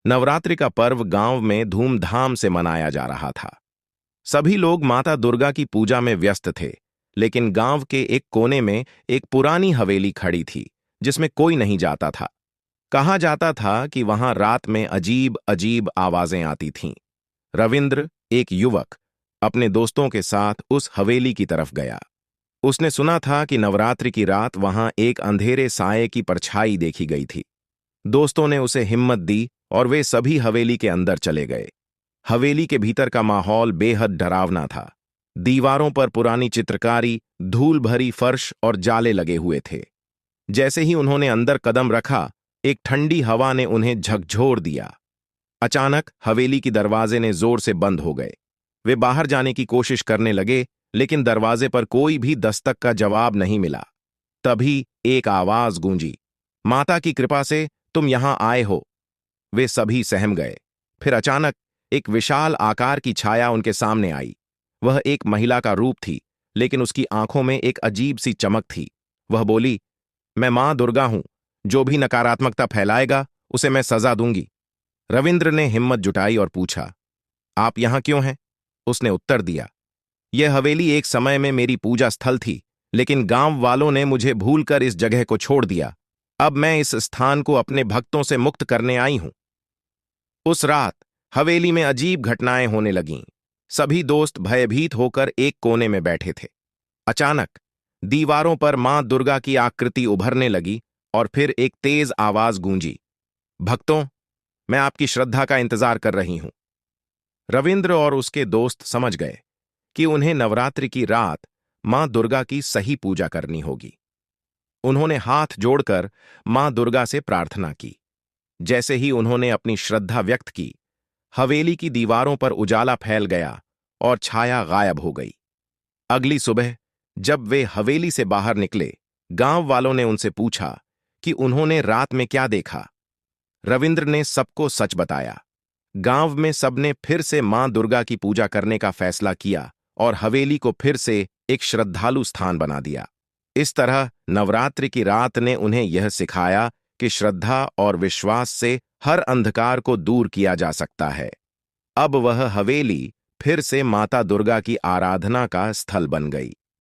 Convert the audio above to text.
नवरात्रि का पर्व गांव में धूमधाम से मनाया जा रहा था। सभी लोग माता दुर्गा की पूजा में व्यस्त थे, लेकिन गांव के एक कोने में एक पुरानी हवेली खड़ी थी, जिसमें कोई नहीं जाता था। कहा जाता था कि वहां रात में अजीब अजीब आवाजें आती थीं। रविंद्र, एक युवक, अपने दोस्तों के साथ उस हवेली की तरफ गया। उसने सुना था कि नवरात्रि की रात वहां एक अंधेरे साये की परछाई देखी गई थी। दोस्तों ने उसे हिम्मत दी और वे सभी हवेली के अंदर चले गए। हवेली के भीतर का माहौल बेहद डरावना था। दीवारों पर पुरानी चित्रकारी, धूल भरी फर्श और जाले लगे हुए थे। जैसे ही उन्होंने अंदर कदम रखा, एक ठंडी हवा ने उन्हें झकझोर दिया। अचानक हवेली की दरवाजे ने जोर से बंद हो गए। वे बाहर जाने की कोशिश करने लगे, लेकिन दरवाजे पर कोई भी दस्तक का जवाब नहीं मिला। तभी एक आवाज गूंजी, माता की कृपा से तुम यहां आए हो। वे सभी सहम गए। फिर अचानक एक विशाल आकार की छाया उनके सामने आई। वह एक महिला का रूप थी, लेकिन उसकी आंखों में एक अजीब सी चमक थी। वह बोली, मैं मां दुर्गा हूं। जो भी नकारात्मकता फैलाएगा, उसे मैं सजा दूंगी। रविंद्र ने हिम्मत जुटाई और पूछा, आप यहां क्यों हैं? उसने उत्तर दिया, यह हवेली एक समय में मेरी पूजा स्थल थी, लेकिन गांव वालों ने मुझे भूलकर इस जगह को छोड़ दिया। अब मैं इस स्थान को अपने भक्तों से मुक्त करने आई हूं। उस रात हवेली में अजीब घटनाएं होने लगीं। सभी दोस्त भयभीत होकर एक कोने में बैठे थे। अचानक दीवारों पर मां दुर्गा की आकृति उभरने लगी और फिर एक तेज आवाज गूंजी, भक्तों, मैं आपकी श्रद्धा का इंतजार कर रही हूं। रविंद्र और उसके दोस्त समझ गए कि उन्हें नवरात्रि की रात मां दुर्गा की सही पूजा करनी होगी। उन्होंने हाथ जोड़कर मां दुर्गा से प्रार्थना की। जैसे ही उन्होंने अपनी श्रद्धा व्यक्त की, हवेली की दीवारों पर उजाला फैल गया और छाया गायब हो गई। अगली सुबह जब वे हवेली से बाहर निकले, गांव वालों ने उनसे पूछा कि उन्होंने रात में क्या देखा। रविंद्र ने सबको सच बताया। गांव में सबने फिर से मां दुर्गा की पूजा करने का फैसला किया और हवेली को फिर से एक श्रद्धालु स्थान बना दिया। इस तरह नवरात्रि की रात ने उन्हें यह सिखाया कि श्रद्धा और विश्वास से हर अंधकार को दूर किया जा सकता है। अब वह हवेली फिर से माता दुर्गा की आराधना का स्थल बन गई।